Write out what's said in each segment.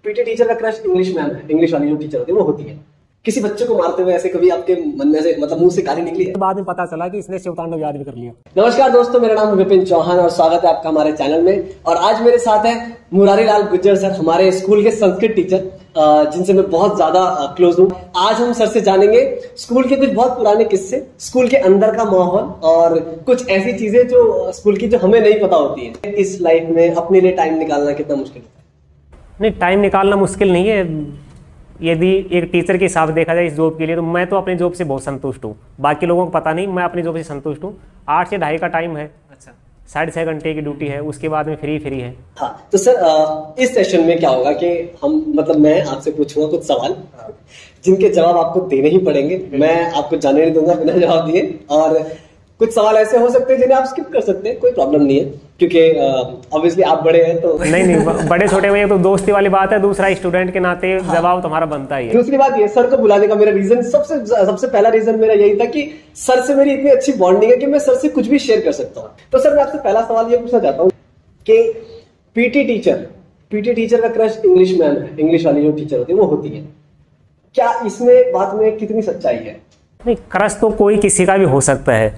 PT teacher का crush English ma'am है, English वाली जो टीचर होती है वो होती है। किसी बच्चे को मारते हुए ऐसे कभी आपके मन में से मतलब मुंह से गाली निकली है? बाद में पता चला कि इसने शिव तांडव याद भी कर लिया। नमस्कार दोस्तों, मेरा नाम विपिन चौहान और स्वागत है आपका हमारे चैनल में। और आज मेरे साथ है मुरारी लाल गुज्जर सर, हमारे स्कूल के संस्कृत टीचर, जिनसे मैं बहुत ज्यादा क्लोज हूँ। आज हम सर से जानेंगे स्कूल के कुछ बहुत पुराने किस्से, स्कूल के अंदर का माहौल और कुछ ऐसी चीजें जो स्कूल की जो हमें नहीं पता होती है। इस लाइफ में अपने लिए टाइम निकालना कितना मुश्किल होता है? नहीं, टाइम निकालना मुश्किल नहीं है। यदि एक टीचर के हिसाब से देखा जाए इस जॉब के लिए, तो मैं तो अपनी जॉब से बहुत संतुष्ट हूँ। बाकी लोगों को पता नहीं, मैं अपनी जॉब से संतुष्ट हूँ। 8 से 2:30 का टाइम है। अच्छा, 6.5 घंटे की ड्यूटी है, उसके बाद में फ्री है। हाँ, तो सर इस सेशन में क्या होगा कि हम मैं आपसे पूछूंगा कुछ सवाल जिनके जवाब आपको देने ही पड़ेंगे। मैं आपको जाने नहीं दूंगा बिना जवाब दिए। और कुछ सवाल ऐसे हो सकते हैं जिन्हें आप स्किप कर सकते हैं, कोई प्रॉब्लम नहीं है, क्योंकि ऑब्वियसली आप बड़े हैं तो नहीं, बड़े छोटे में तो दोस्ती वाली बात है। दूसरा, स्टूडेंट के नाते जवाब तुम्हारा बनता ही है। दूसरी बात ये, सर को बुलाने का मेरा रीजन सबसे पहला रीजन मेरा यही था कि सर से मेरी इतनी अच्छी बॉन्डिंग है कि मैं सर से कुछ भी शेयर कर सकता हूँ। तो सर मैं आपसे पहला सवाल ये पूछना चाहता हूँ कि पीटी टीचर का क्रश इंग्लिश मैम है, इंग्लिश वाली जो टीचर होती है वो होती है। क्या इसमें बात में कितनी सच्चाई है? नहीं, क्रश तो कोई किसी का भी हो सकता है,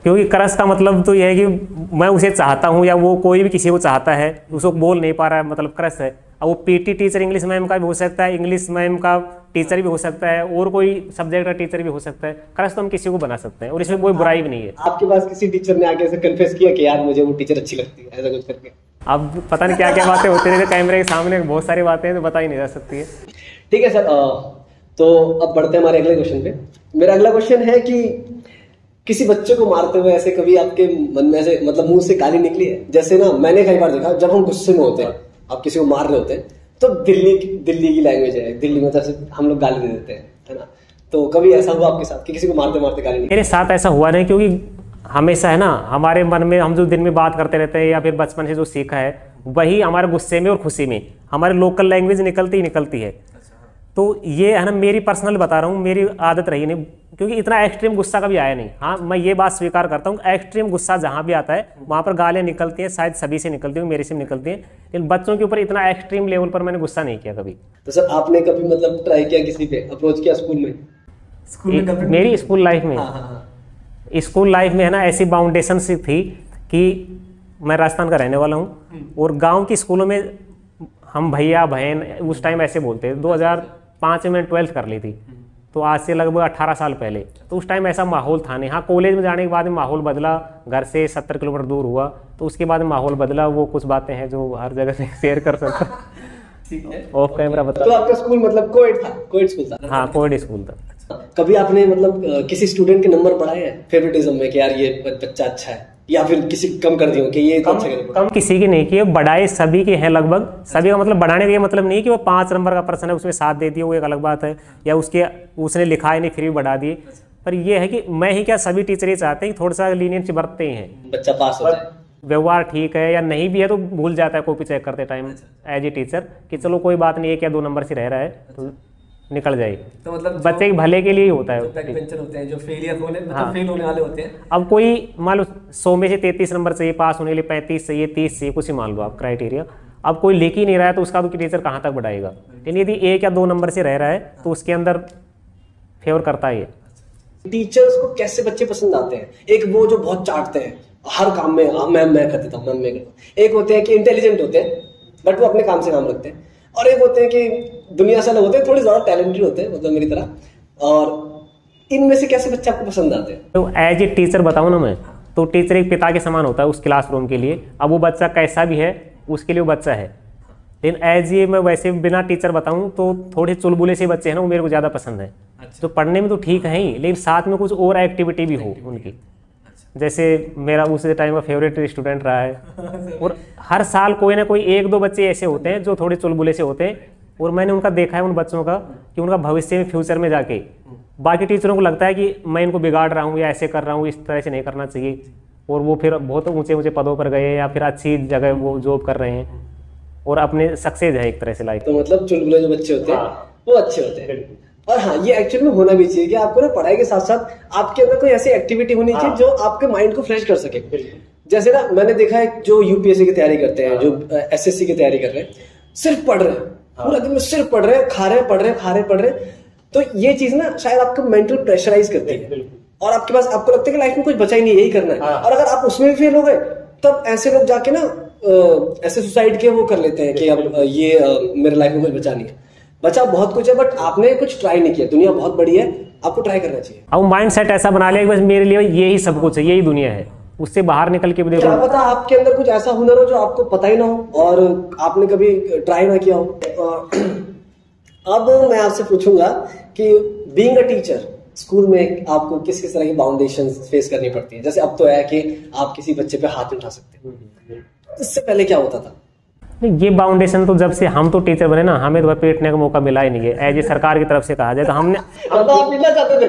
क्योंकि क्रश का मतलब तो यह है कि मैं उसे चाहता हूँ या वो कोई भी किसी को चाहता है, उसको बोल नहीं पा रहा है, मतलब क्रश है। अब वो पीटी टीचर इंग्लिश मैम का भी हो सकता है, इंग्लिश मैम का टीचर भी हो सकता है, और कोई सब्जेक्ट का टीचर भी हो सकता है। क्रश तो हम किसी को बना सकते हैं और इसमें कोई बुराई भी नहीं है। आपके पास किसी टीचर ने आके ऐसे कन्फेस किया कि यार मुझे वो टीचर अच्छी लगती है, ऐसा कुछ करके? अब पता नहीं क्या क्या बातें होती रहती है कैमरे के सामने, बहुत सारी बातें हैं तो बता ही नहीं जा सकती है। ठीक है सर, तो अब बढ़ते हैं हमारे अगले क्वेश्चन पे। मेरा अगला क्वेश्चन है कि किसी बच्चे को मारते हुए ऐसे कभी आपके मन में ऐसे मतलब मुंह से गाली निकली है? जैसे ना, मैंने कई बार देखा जब हम गुस्से में होते हैं, आप किसी को मार रहे होते हैं, तो दिल्ली की लैंग्वेज है, दिल्ली में जैसे हम लोग गाली दे देते हैं, है ना? तो कभी ऐसा हुआ आपके साथ कि किसी को मारते मारते गाली निकली? मेरे साथ ऐसा हुआ नहीं, क्योंकि हमेशा है ना, हमारे मन में हम जो दिन में बात करते रहते हैं या फिर बचपन से जो सीखा है वही हमारे गुस्से में और खुशी में हमारी लोकल लैंग्वेज निकलती है। तो ये है ना, मेरी पर्सनल बता रहा हूँ, मेरी आदत रही नहीं, क्योंकि इतना एक्सट्रीम गुस्सा कभी आया नहीं। हाँ, मैं ये बात स्वीकार करता हूँ, एक्सट्रीम गुस्सा जहाँ भी आता है वहाँ पर गालियाँ निकलती हैं, शायद सभी से निकलती हैं, मेरे से निकलती हैं, लेकिन बच्चों के ऊपर इतना एक्सट्रीम लेवल पर मैंने गुस्सा नहीं किया कभी। तो सर आपने कभी मतलब ट्राई किया, किसी पे अप्रोच किया स्कूल में? मेरी स्कूल लाइफ में, स्कूल लाइफ में है ना, ऐसी बाउंडेशन सी थी कि मैं राजस्थान का रहने वाला हूँ और गाँव की स्कूलों में हम भैया बहन उस टाइम ऐसे बोलते हैं। 2005 में 12th कर ली थी, तो आज से लगभग 18 साल पहले। तो उस टाइम ऐसा माहौल था नहीं। हाँ, कॉलेज में जाने के बाद में माहौल बदला, घर से 70 किलोमीटर दूर हुआ, तो उसके बाद में माहौल बदला। वो कुछ बातें हैं जो हर जगह से शेयर कर सकता ऑफ कैमरा बता। तो आपका स्कूल मतलब कोएड था? कोएड स्कूल था? हाँ, कोएड स्कूल था। कभी आपने मतलब किसी स्टूडेंट के नंबर बढ़ाए हैं फेवरेटिज्म में कि यार ये बच्चा अच्छा है, या फिर किसी कम कर दियो कि ये कम किसी की नहीं किए, बढ़ाए सभी के हैं लगभग। सभी का मतलब बढ़ाने का ये मतलब नहीं कि वो 5 नंबर का पर्सन है उसमें 7 दे दिए, वो एक अलग बात है, या उसने लिखा है नहीं फिर भी बढ़ा दिए। पर ये है कि मैं ही क्या, सभी टीचर ही चाहते हैं कि थोड़ा सा लीनियंसी बरतते हैं, बच्चा पास हो जाए। व्यवहार ठीक है या नहीं भी है तो भूल जाता है कॉपी चेक करते टाइम एज ए टीचर कि चलो कोई बात नहीं, 1 या 2 नंबर से रह रहा है तो निकल जाए। तो मतलब बच्चे के भले के लिए ही होता है। जो बैक बेंचर होते हैं, जो फेलियर होने मतलब फेल होने वाले होते हैं, अब कोई मान लो 100 में से 33 नंबर चाहिए, पास होने के लिए 35 चाहिए, 30 चाहिए, कुछ ही मान लो आप क्राइटेरिया। अब कोई लेके ही नहीं रहा है तो उसका तो टीचर कहाँ तक बढ़ाएगा? लेकिन यदि 1 या 2 नंबर से रह रहा है तो उसके अंदर फेवर करता है। टीचर्स को कैसे बच्चे पसंद आते हैं? एक वो जो बहुत चाटते हैं हर काम में, मैं कर देता हूँ, मैं करता हूँ। एक होते हैं कि इंटेलिजेंट होते हैं बट वो अपने काम से काम रखते हैं, और एक होते हैं कि दुनिया से अलग होते हैं, थोड़े ज्यादा टैलेंटेड होते हैं, मतलब मेरी तरह। और इनमें से कैसे बच्चे आपको पसंद आते हैं? तो एज ए टीचर बताऊँ ना मैं, तो टीचर एक पिता के समान होता है उस क्लासरूम के लिए। अब वो बच्चा कैसा भी है उसके लिए वो बच्चा है। लेकिन एज ए मैं वैसे बिना टीचर बताऊँ तो थोड़े चुलबुले से बच्चे हैं ना, वो मेरे को ज़्यादा पसंद है। तो पढ़ने में तो ठीक है ही, लेकिन साथ में कुछ और एक्टिविटी भी हो उनकी। जैसे मेरा उस टाइम का फेवरेट स्टूडेंट रहा है, और हर साल कोई ना कोई 1-2 बच्चे ऐसे होते हैं जो थोड़े चुलबुले से होते हैं, और मैंने उनका देखा है उन बच्चों का कि उनका भविष्य में फ्यूचर में जाके बाकी टीचरों को लगता है कि मैं इनको बिगाड़ रहा हूँ या ऐसे कर रहा हूँ, इस तरह से नहीं करना चाहिए, और वो फिर बहुत ऊंचे पदों पर गए या फिर अच्छी जगह वो जॉब कर रहे हैं और अपने सक्सेस है एक तरह से लाइफ। तो मतलब चुलबुले जो बच्चे होते हैं वो अच्छे होते हैं। और हाँ, ये एक्चुअली में होना भी चाहिए कि आपको ना पढ़ाई के साथ साथ आपके अंदर कोई ऐसी एक्टिविटी होनी चाहिए जो आपके माइंड को फ्रेश कर सके। जैसे ना मैंने देखा है जो यूपीएससी की तैयारी करते हैं, जो एसएससी की तैयारी कर रहे हैं, सिर्फ पढ़ रहे हैं, पूरा दिन में सिर्फ पढ़ रहे हैं, खा रहे हैं, पढ़ रहे हैं, खा रहे हैं, पढ़ रहे हैं। तो ये चीज ना शायद आपको मेंटल प्रेशराइज करती है और आपके पास आपको लगता है कि लाइफ में कुछ बचा ही नहीं, यही करना है। और अगर आप उसमें भी फेल हो गए तब ऐसे लोग जाके ना ऐसे सुसाइड के वो कर लेते हैं कि अब मेरे लाइफ में कुछ बचा नहीं है। बचा बहुत कुछ है बट आपने कुछ ट्राई नहीं किया। दुनिया बहुत बड़ी है, आपको ट्राई करना चाहिए। अब माइंड सेट ऐसा बना लिया कि बस मेरे लिए यही सब कुछ है, यही दुनिया है, उससे बाहर निकल के भी देखो। क्या पता आपके अंदर कुछ ऐसा हुनर हो जो आपको पता ही ना हो और आपने कभी ट्राई ना किया हो। अब मैं आपसे पूछूंगा कि बीइंग अ टीचर स्कूल में आपको किस किस तरह की बाउंडेशन फेस करनी पड़ती है? जैसे अब तो है कि आप किसी बच्चे पे हाथ नहीं उठा सकते, इससे पहले क्या होता था? नहीं, ये बाउंडेशन तो जब से हम तो टीचर बने ना, हमें तो पेटने का मौका मिला ही नहीं है। एज ए सरकार की तरफ से कहा जाए तो हमने आप पीटना चाहते थे?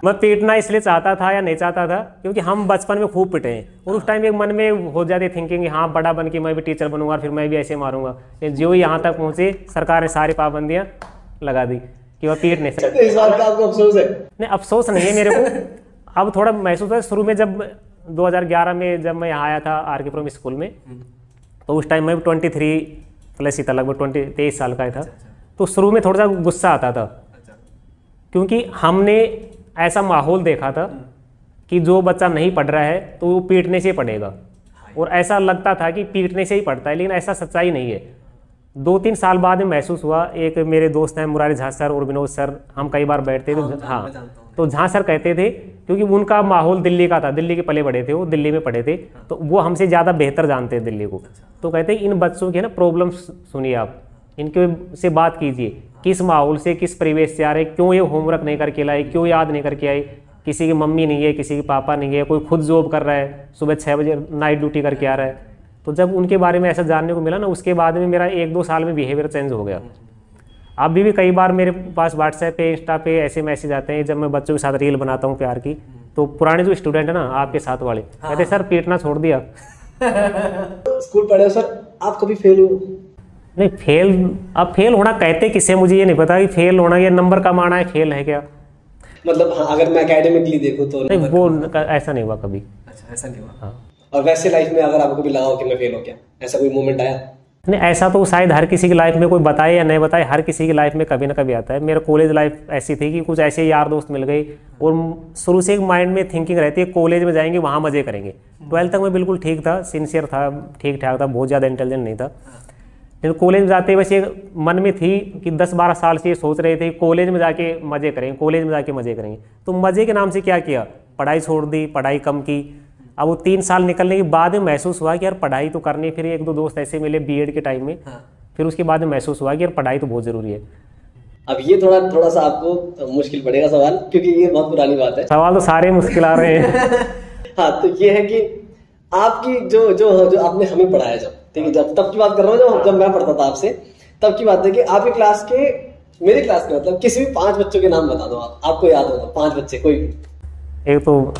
मैं पीटना इसलिए चाहता था या नहीं चाहता था क्योंकि हम बचपन में खूब पिटे हैं और उस टाइम एक मन में हो जाती थिंकिंग हाँ बड़ा बन के मैं भी टीचर बनूंगा, फिर मैं भी ऐसे मारूंगा। जो यहाँ तक पहुंचे सरकार ने सारी पाबंदियां लगा दी कि वह पीट नहीं सकते। इस बात का आपको अफसोस है? नहीं, अफसोस नहीं है मेरे को। अब थोड़ा महसूस है। शुरू में जब 2011 में जब मैं यहाँ आया था आर के पुरम स्कूल में, तो उस टाइम मैं 23 प्लस ही था, लगभग 23 साल का ही था। तो शुरू में थोड़ा सा गुस्सा आता था क्योंकि हमने ऐसा माहौल देखा था कि जो बच्चा नहीं पढ़ रहा है तो वो पीटने से पढ़ेगा, और ऐसा लगता था कि पीटने से ही पढ़ता है, लेकिन ऐसा सच्चाई नहीं है। 2-3 साल बाद में महसूस हुआ। एक मेरे दोस्त हैं मुरारी झा सर और विनोद सर, हम कई बार बैठते थे। तो झा सर कहते थे, क्योंकि उनका माहौल दिल्ली का था, दिल्ली के पले बड़े थे, वो दिल्ली में पढ़े थे, तो वो हमसे ज़्यादा बेहतर जानते हैं दिल्ली को। तो कहते इन बच्चों के ना प्रॉब्लम्स सुनिए आप, इनके से बात कीजिए, किस माहौल से किस परिवेश से आ रहे, क्यों ये होमवर्क नहीं करके लाए, क्यों याद नहीं करके आए, किसी की मम्मी नहीं है, किसी की पापा नहीं है, कोई खुद जॉब कर रहा है, सुबह 6 बजे नाइट ड्यूटी करके आ रहा है। तो जब उनके बारे में ऐसा जानने को मिला ना, उसके बाद में मेरा 1-2 साल में बिहेवियर चेंज हो गया। अभी भी कई बार मेरे पास व्हाट्सएप पे, इंस्टा पे ऐसे मैसेज आते हैं जब मैं बच्चों के साथ रील बनाता हूँ प्यार की, तो पुराने जो स्टूडेंट है ना आपके साथ वाले, कहते सर पीटना छोड़ दिया। स्कूल पढ़े सर, आप कभी फेल हुए? नहीं, फेल होना कहते किससे, मुझे ये नहीं पता कि फेल होना ये नंबर कमाना है, फेल है क्या? मतलब हाँ, अगर मैं एकेडमिकली देखूँ तो नहीं, वो ऐसा नहीं हुआ कभी। अच्छा, ऐसा नहीं हुआ। हाँ। और वैसे लाइफ में अगर आपको कभी लगा हो कि मैं फेल हो गया, ऐसा कोई मोमेंट आया? नहीं, ऐसा तो शायद हर किसी की लाइफ में, कोई बताए या नहीं बताए, हर किसी की लाइफ में कभी ना कभी आता है। मेरा कॉलेज लाइफ ऐसी थी कि कुछ ऐसे यार दोस्त मिल गए और शुरू से एक माइंड में थिंकिंग रहती है कॉलेज में जाएंगे वहाँ मजे करेंगे। 12th तक मैं बिल्कुल ठीक था, सिंसियर था, ठीक ठाक था, बहुत ज़्यादा इंटेलिजेंट नहीं था। लेकिन कॉलेज में जाते वैसे मन में थी कि 10-12 साल से ये सोच रहे थे कॉलेज में जाके मजे करेंगे, कॉलेज में जाके मजे करेंगे। तो मजे के नाम से क्या किया, पढ़ाई छोड़ दी, पढ़ाई कम की। अब वो 3 साल निकलने के बाद में महसूस हुआ कि यार पढ़ाई तो करनी। फिर 1-2 दोस्त ऐसे मिले बीएड के टाइम में, फिर उसके बाद में महसूस हुआ कि यार पढ़ाई तो बहुत जरूरी है। अब ये थोड़ा सा आपको मुश्किल पड़ेगा सवाल, क्योंकि ये बहुत पुरानी बात है। सवाल तो सारे मुश्किल आ रहे हैं। हाँ, तो ये है कि आपकी जो आपने हमें पढ़ाया, जब ठीक है, जब तब की बात कर रहा हूँ जब मैं पढ़ता था आपसे, तब की बात है कि आपकी क्लास के, मेरी क्लास के मतलब किसी भी 5 बच्चों के नाम बता दो आपको याद होगा 5 बच्चे कोई। एक तो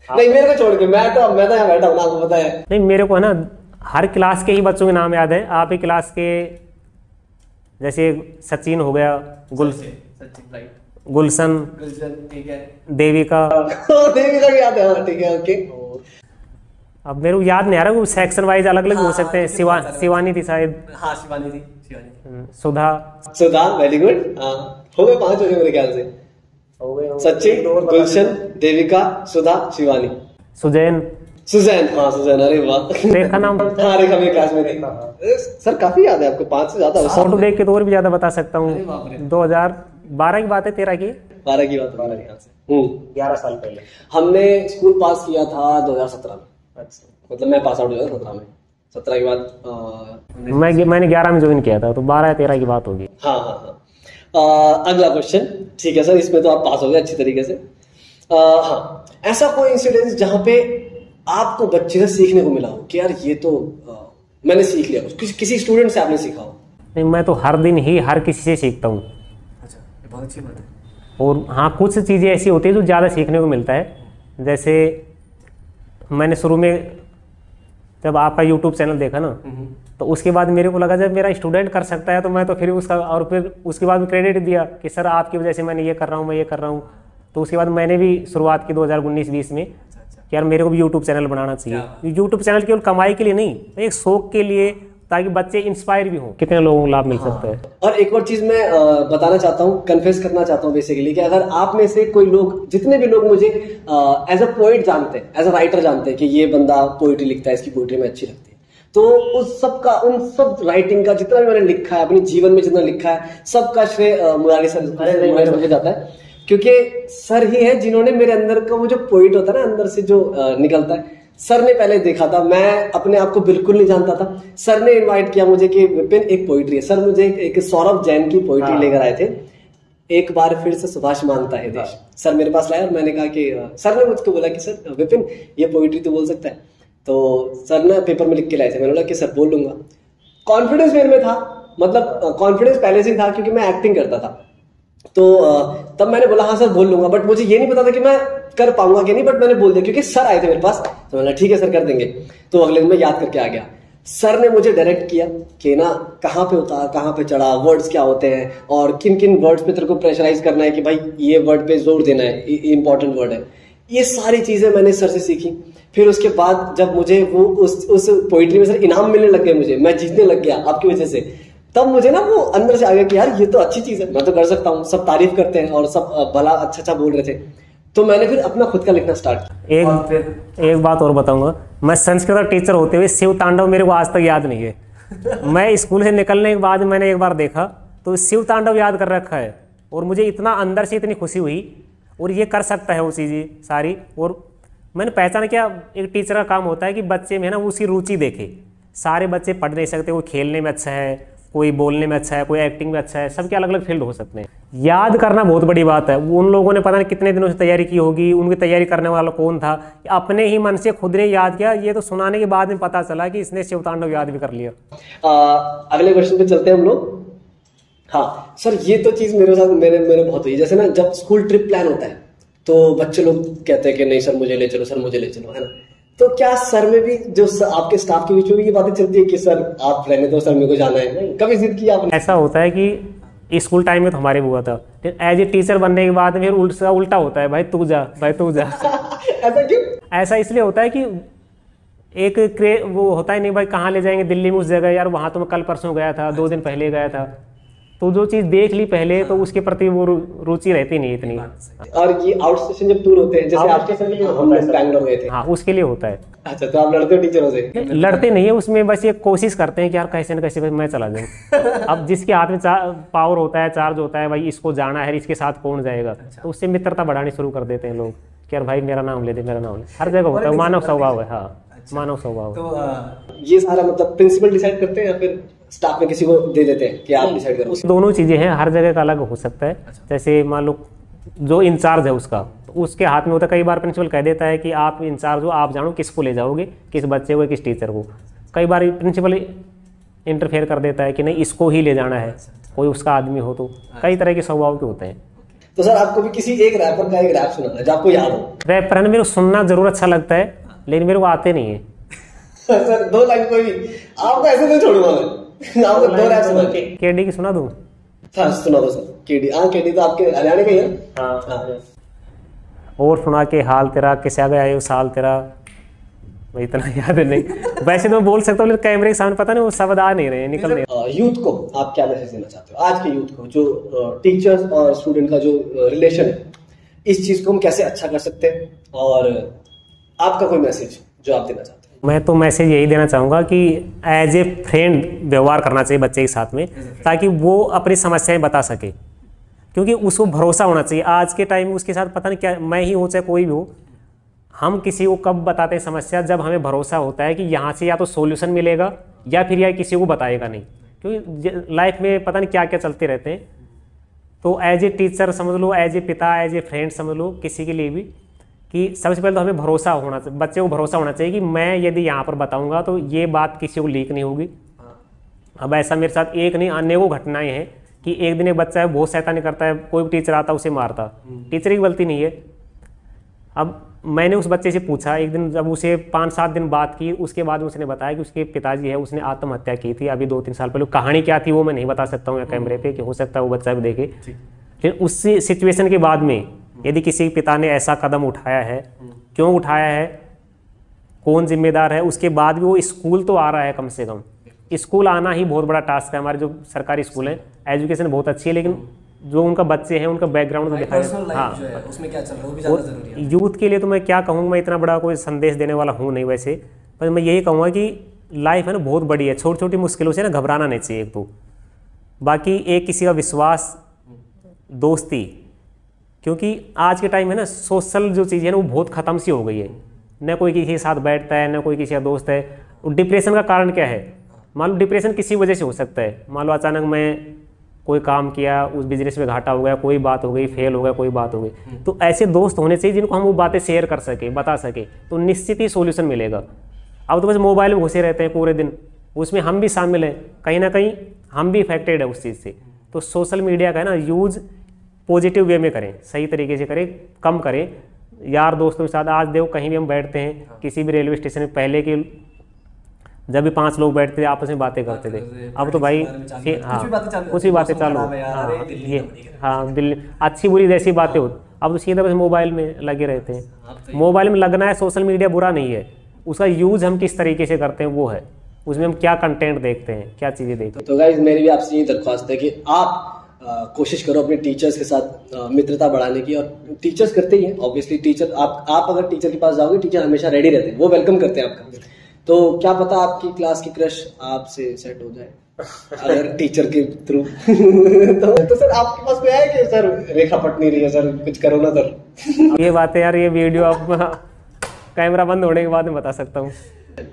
नहीं, मेरे को छोड़ के, मैं तो यहाँ बैठा हूँ ना, आपको पता है। नहीं, मेरे को है ना हर क्लास के ही बच्चों के नाम याद है। आप ही क्लास के जैसे सचिन हो गया, गुलशन, ठीक है, देविका देविका भी याद है, हाँ ठीक है, ओके। अब मेरे को याद नहीं आ रहा, वो सेक्शन वाइज अलग अलग हो सकते हैं। शिवानी थी शायद। हाँ, शिवानी थी। सुधा, वेरी गुड। हाँ, हो गए 5 हो गए मेरे ख्याल से। हो गए सचिन, गुलशन, देविका, सुधा, शिवानी, सुजैन, हाँ सुजैन, अरे वाह। रेखा नाम, हाँ रेखा मेरे क्लास में थी। सर काफी याद है आपको, 5 से ज्यादा। फोटो देख के तो और भी ज्यादा बता सकता हूँ। 2012 की बात है, 13 की 12 की बात है मेरे ख्याल से। 11 साल पहले हमने स्कूल पास किया था 2017 में। मतलब मैं पास आउट हुआ था 17 में। 17 के बाद मैंने 11 में ज्वाइन किया था, तो 12 या 13 की बात होगी। हाँ। अगला क्वेश्चन, ठीक है सर, इसमें तो आप पास हो गए अच्छी तरीके से। हाँ, ऐसा कोई इंसिडेंस जहां पे आपको बच्चे से सीखने को मिला हो कि यार ये तो मैंने सीख लिया, किसी स्टूडेंट से आपने सीखा हो? नहीं, मैं तो हर दिन ही हर किसी से सीखता हूँ। अच्छा, ये बहुत अच्छी बात है। और हाँ, कुछ चीज़ें ऐसी होती है जो ज़्यादा सीखने को मिलता है। जैसे मैंने शुरू में जब आपका यूट्यूब चैनल देखा ना, तो उसके बाद मेरे को लगा जब मेरा स्टूडेंट कर सकता है तो मैं तो फिर उसका, और फिर उसके बाद क्रेडिट दिया कि सर आपकी वजह से मैंने ये कर रहा हूँ, मैं ये कर रहा हूँ। तो उसके बाद मैंने भी शुरुआत की 2019-20 में कि यार मेरे को भी यूट्यूब चैनल बनाना चाहिए। यूट्यूब चैनल केवल कमाई के लिए नहीं, एक शौक के लिए ताकि बच्चे इंस्पायर भी हों। कितने लोगों को लाभ मिल सकता है। और एक और चीज मैं बताना चाहता हूँ, कन्फेस करना चाहता हूँ बेसिकली, कि अगर आप में से कोई लोग, जितने भी लोग मुझे एज अ पोइट जानते हैं, एज अ राइटर जानते हैं कि ये बंदा पोइट्री लिखता है, इसकी पोइट्री में अच्छी लगती है, तो उस सब का, उन सब राइटिंग का जितना भी मैंने लिखा है अपने जीवन में, जितना लिखा है, सबका श्रेय मुरारी सर को जाता है। क्योंकि सर ही है जिन्होंने मेरे अंदर का वो जो पोइट होता है ना, अंदर से जो निकलता है, सर ने पहले देखा था। मैं अपने आप को बिल्कुल नहीं जानता था। सर ने इनवाइट किया मुझे कि विपिन एक पोइट्री है। सर मुझे एक सौरभ जैन की पोइट्री लेकर आए थे, एक बार फिर से सुभाष मांगता है देश। सर मेरे पास लाया और मैंने कहा कि सर ने मुझको बोला कि सर विपिन ये पोइट्री तो बोल सकता है। तो सर ने पेपर में लिख के लाए थे। मैंने बोला कि सर बोल लूंगा। कॉन्फिडेंस मेरे में था, मतलब कॉन्फिडेंस पहले से ही था क्योंकि मैं एक्टिंग करता था। तो तब मैंने बोला हाँ सर बोल लूंगा, बट मुझे ये नहीं पता था कि मैं कर पाऊंगा कि नहीं, बट मैंने बोल दिया क्योंकि सर आए थे मेरे पास। तो मैंने ठीक है सर कर देंगे। तो अगले दिन मैं याद करके आ गया। सर ने मुझे डायरेक्ट किया कि ना कहाँ पे उतार, कहाँ पे चढ़ा, वर्ड्स क्या होते हैं और किन किन वर्ड्स पे तेरे को प्रेशराइज करना है कि भाई ये वर्ड पे जोर देना है, इंपॉर्टेंट वर्ड है। ये सारी चीजें मैंने सर से सीखी। फिर उसके बाद जब मुझे वो उस पोइट्री में सर इनाम मिलने लग गए, मुझे, मैं जीतने लग गया आपकी वजह से, तब मुझे ना वो अंदर से आ गया कि यार ये तो अच्छी चीज है, मैं तो कर सकता हूँ। सब तारीफ करते हैं और सब भला अच्छा बोल रहे थे। तो मैंने फिर अपना खुद का लिखना स्टार्ट किया। एक बात और बताऊंगा, मैं संस्कृत टीचर होते हुए शिव तांडव मेरे को आज तक याद नहीं है। मैं स्कूल से निकलने के बाद मैंने एक बार देखा तो शिव तांडव याद कर रखा है और मुझे इतना अंदर से इतनी खुशी हुई, और ये कर सकता है वो चीज़ें सारी। और मैंने पहचान किया एक टीचर का काम होता है कि बच्चे में ना उसकी रुचि देखे। सारे बच्चे पढ़ नहीं सकते, कोई खेलने में अच्छा है, कोई बोलने में अच्छा है, कोई एक्टिंग में अच्छा है, सबके अलग अलग फील्ड हो सकते हैं। याद करना बहुत बड़ी बात है। उन लोगों ने पता नहीं कितने दिनों से तैयारी की होगी, उनकी तैयारी करने वाला कौन था, अपने ही मन से खुद ने याद किया। ये तो सुनाने के बाद में पता चला कि इसने शिव तांडव याद भी कर लिया। अगले क्वेश्चन पे चलते हैं हम लोग। हाँ सर, ये तो चीज मेरे साथ मेरे बहुत हुई। जैसे ना जब स्कूल ट्रिप प्लान होता है तो बच्चे लोग कहते हैं कि नहीं सर मुझे ले चलो, सर मुझे ले चलो, है ना। तो क्या सर में भी जो आपके स्टाफ के बीच में भी ये बातें चलती है कि सर आप रहने दो, सर मेरे को जाना है? नहीं, कभी जिद किया आपने? ऐसा होता है कि स्कूल टाइम में तो हमारे हुआ था, एज ए टीचर बनने के बाद फिर उल्टा होता है, भाई तू जा, भाई तू जा। ऐसा क्यों? ऐसा इसलिए होता है कि एक वो होता है नहीं भाई कहाँ ले जाएंगे, दिल्ली में उस जगह, यार वहाँ तो मैं कल परसों गया था, 2 दिन पहले गया था। तो जो चीज़ देख ली पहले तो उसके प्रति वो रुचि रहती नहीं इतनी। और ये आउट स्टेशन जब टूर होते हैं, जैसे आपके संग हम लोग बैंगलोर गए थे। हाँ, उसके लिए होता है। अच्छा, तो आप लड़ते हो टीचरों से? लड़ते नहीं है, उसमें बस ये कोशिश करते हैं कि यार कैसे न कैसे मैं चला जाऊँ। अब जिसके हाथ में पावर होता है, चार्ज होता है, भाई इसको जाना है, इसके साथ कौन जाएगा, तो उससे मित्रता बढ़ानी शुरू कर देते हैं लोग कि यार भाई मेरा नाम ले दे, मेरा नाम ले। हर जगह होता है, मानव स्वभाव है। हाँ, मानव स्वभाव। तो ये सारा मतलब प्रिंसिपल डिसाइड करते हैं या फिर स्टाफ में किसी को दे देते हैं कि आप डिसाइड करो? दोनों चीजें हैं, हर जगह का अलग हो सकता है। जैसे मान लो जो इंचार्ज है उसका, तो उसके हाथ में होता है। कई बार प्रिंसिपल कह देता है कि आप इंचार्ज हो, आप जानो किसको ले जाओगे, किस बच्चे को, किस टीचर को। कई बार प्रिंसिपल इंटरफेयर कर देता है कि नहीं इसको ही ले जाना है, कोई उसका आदमी हो। तो कई तरह के स्वभाव के होते हैं। तो सर आपको भी किसी एक रैपर का एक रैप सुना है जो आपको याद हो? रैपर है ना, मेरे को सुनना जरूर अच्छा लगता है लेकिन मेरे को आते नहीं है। सर 2 लाइन कोई भी, आपको ऐसे नहीं छोड़ूंगा मैं। आपको 2 रैप सुना के। केडी की सुना दूं? हाँ सुना दो सर। केडी, हाँ केडी तो आपके हरियाणा का ही है। हाँ। और सुना के हाल तेरा किसे आ गया वो साल तेरा, भाई इतना याद नहीं। वैसे तो मैं बोल सकता हूँ लेकिन कैमरे के सामने पता नहीं वो शब्द आ नहीं रहे, निकल नहीं। यूथ को आप क्या मैसेज देना चाहते हो? आज के यूथ को, जो टीचर्स और स्टूडेंट का जो रिलेशन है, इस चीज को हम कैसे अच्छा कर सकते हैं, और आपका कोई मैसेज जो आप देना चाहते हैं? मैं तो मैसेज यही देना चाहूँगा कि एज ए फ्रेंड व्यवहार करना चाहिए बच्चे के साथ में, ताकि वो अपनी समस्याएं बता सके। क्योंकि उसको भरोसा होना चाहिए। आज के टाइम में उसके साथ पता नहीं क्या, मैं ही हो चाहे कोई भी हो, हम किसी को कब बताते हैं समस्या, जब हमें भरोसा होता है कि यहाँ से या तो सॉल्यूशन मिलेगा या फिर या किसी को बताएगा नहीं। क्योंकि लाइफ में पता नहीं क्या क्या चलते रहते हैं। तो एज ए टीचर समझ लो, एज ए पिता, एज ए फ्रेंड समझ लो, किसी के लिए भी, कि सबसे पहले तो हमें भरोसा होना चाहिए, बच्चे को भरोसा होना चाहिए कि मैं यदि यहाँ पर बताऊँगा तो ये बात किसी को लीक नहीं होगी। अब ऐसा मेरे साथ एक नहीं अनेकों घटनाएं हैं कि एक दिन एक बच्चा है बहुत शैतानी करता है, कोई भी टीचर आता उसे मारता, टीचर की गलती नहीं है। अब मैंने उस बच्चे से पूछा एक दिन, जब उसे 5-7 दिन बात की, उसके बाद उसने बताया कि उसके पिताजी है, उसने आत्महत्या की थी अभी 2-3 साल पहले। कहानी क्या थी वो मैं नहीं बता सकता हूँ कैमरे पे, कि हो सकता है वो बच्चा भी देखे। लेकिन उस सिचुएशन के बाद में यदि किसी पिता ने ऐसा कदम उठाया है, क्यों उठाया है, कौन जिम्मेदार है, उसके बाद भी वो स्कूल तो आ रहा है कम से कम, स्कूल आना ही बहुत बड़ा टास्क है। हमारे जो सरकारी स्कूल हैं, एजुकेशन बहुत अच्छी है, लेकिन जो उनका बच्चे हैं उनका बैकग्राउंड तो दिखाया। हाँ, जो है उसमें क्या चल रहा है वो भी ज़्यादा ज़रूरी है। यूथ के लिए तो मैं क्या कहूँ, मैं इतना बड़ा कोई संदेश देने वाला हूँ नहीं वैसे, पर मैं यही कहूँगा कि लाइफ है ना बहुत बड़ी है, छोटी छोटी मुश्किलों से ना घबराना नहीं चाहिए एक तो। बाकी एक किसी का विश्वास, दोस्ती, क्योंकि आज के टाइम में ना सोशल जो चीज़ है ना वो बहुत ख़त्म सी हो गई है। न कोई किसी के साथ बैठता है, न कोई किसी का दोस्त है। डिप्रेशन का कारण क्या है? मान लो डिप्रेशन किसी वजह से हो सकता है। मान लो अचानक मैं कोई काम किया, उस बिजनेस में घाटा हो गया, कोई बात हो गई, फेल हो गया, कोई बात हो गई, तो ऐसे दोस्त होने चाहिए जिनको हम वो बातें शेयर कर सके, बता सके, तो निश्चित ही सॉल्यूशन मिलेगा। अब तो बस मोबाइल में घुसे रहते हैं पूरे दिन, उसमें हम भी शामिल हैं, कहीं ना कहीं हम भी इफेक्टेड है उस चीज़ से। तो सोशल मीडिया का है ना यूज़ पॉजिटिव वे में करें, सही तरीके से करें, कम करें। यार दोस्तों के साथ आज देखो कहीं भी हम बैठते हैं, किसी भी रेलवे स्टेशन में, पहले के जब भी 5 लोग बैठते थे आपस में बातें करते थे, अब तो भाई हाँ कुछ भी बातें चालू, हाँ दिल्ली अच्छी बुरी जैसी बातें हो, अब तो सीधा बस मोबाइल में लगे रहते हैं। मोबाइल में लगना है, सोशल मीडिया बुरा नहीं है, उसका यूज़ हम किस तरीके से करते हैं वो है, उसमें हम क्या कंटेंट देखते हैं, क्या चीज़ें देखते हैं। तो गाइस मेरी भी आपसे ये दरख्वास्त है कि आप कोशिश करो अपने टीचर्स के साथ मित्रता बढ़ाने की, और टीचर्स करते ही हैं ऑब्वियसली। टीचर आप अगर टीचर के पास जाओगे, टीचर हमेशा रेडी रहते हैं, वो वेलकम करते हैं आपका। तो क्या पता आपकी क्लास की क्रश आपसे सेट हो जाए अगर टीचर के थ्रू तो सर आपके पास कोई है कि सर रेखा पट नहीं रही है, सर कुछ करो ना सर। ये बात है यार, ये वीडियो आप कैमरा बंद होने के बाद में बता सकता हूँ।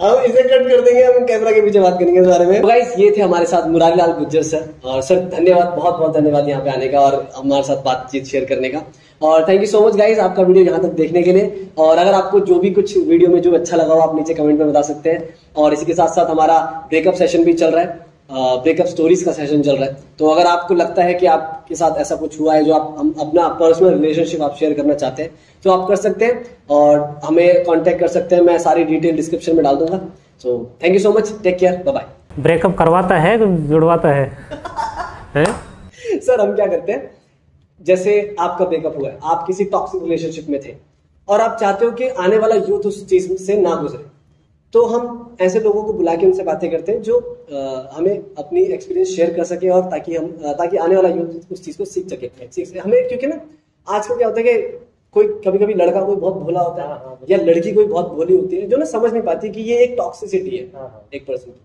हम इसे कट कर देंगे, हम कैमरा के पीछे बात करेंगे इस बारे में। गाइस ये थे हमारे साथ मुरारी लाल गुज्जर सर, और सर धन्यवाद, बहुत बहुत धन्यवाद यहाँ पे आने का और हमारे साथ बातचीत शेयर करने का। और thank you so much guys आपका वीडियो यहाँ तक देखने के लिए। और अगर आपको जो भी कुछ वीडियो में जो अच्छा लगा हो आप नीचे कमेंट में बता सकते हैं। और इसी के साथ साथ हमारा ब्रेकअप सेशन भी चल रहा है, ब्रेकअप स्टोरीज का सेशन चल रहा है। तो अगर आपको लगता है कि आपके साथ ऐसा कुछ हुआ है जो आप अपना पर्सनल रिलेशनशिप आप शेयर करना चाहते हैं, तो आप कर सकते हैं और हमें कांटेक्ट कर सकते हैं। मैं सारी डिटेल डिस्क्रिप्शन में डाल दूंगा। So thank you so much, take care, bye bye. Breakup करवाता है कि जुड़वाता है? सर हम क्या करते हैं, जैसे आपका ब्रेकअप हुआ है, आप किसी टॉक्सिक रिलेशनशिप में थे और आप चाहते हो कि आने वाला यूथ उस चीज से ना गुजरे, तो हम ऐसे लोगों को बुला के उनसे बातें करते हैं जो हमें अपनी एक्सपीरियंस शेयर कर सके, और ताकि आने वाला यूथ उस चीज को सीख सके हमें। क्योंकि ना आजकल क्या होता है कि कोई कभी कभी लड़का कोई बहुत भोला होता है या लड़की कोई बहुत भोली होती है, जो ना समझ नहीं पाती कि ये एक टॉक्सिसिटी है एक पर्सन की।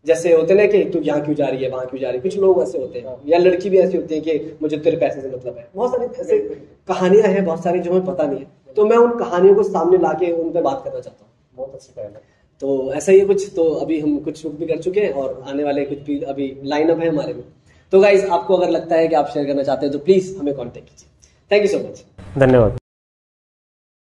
जैसे होते ना कि तू यहाँ क्यों जा रही है, वहां क्यों जा रही है, कुछ लोग ऐसे होते हैं, या लड़की भी ऐसी होती है कि मुझे तेरे पैसे से मतलब है। बहुत सारी ऐसे कहानियां हैं, बहुत सारी जो हमें पता नहीं है, तो मैं उन कहानियों को सामने लाके उन पर बात करना चाहता हूँ। बहुत अच्छी पहल है। तो ऐसा ही कुछ, तो अभी हम कुछ शूट भी कर चुके हैं और आने वाले कुछ भी अभी लाइनअप है हमारे में। तो गाइज आपको अगर लगता है कि आप शेयर करना चाहते हैं तो प्लीज हमें कॉन्टेक्ट कीजिए। थैंक यू सो मच, धन्यवाद।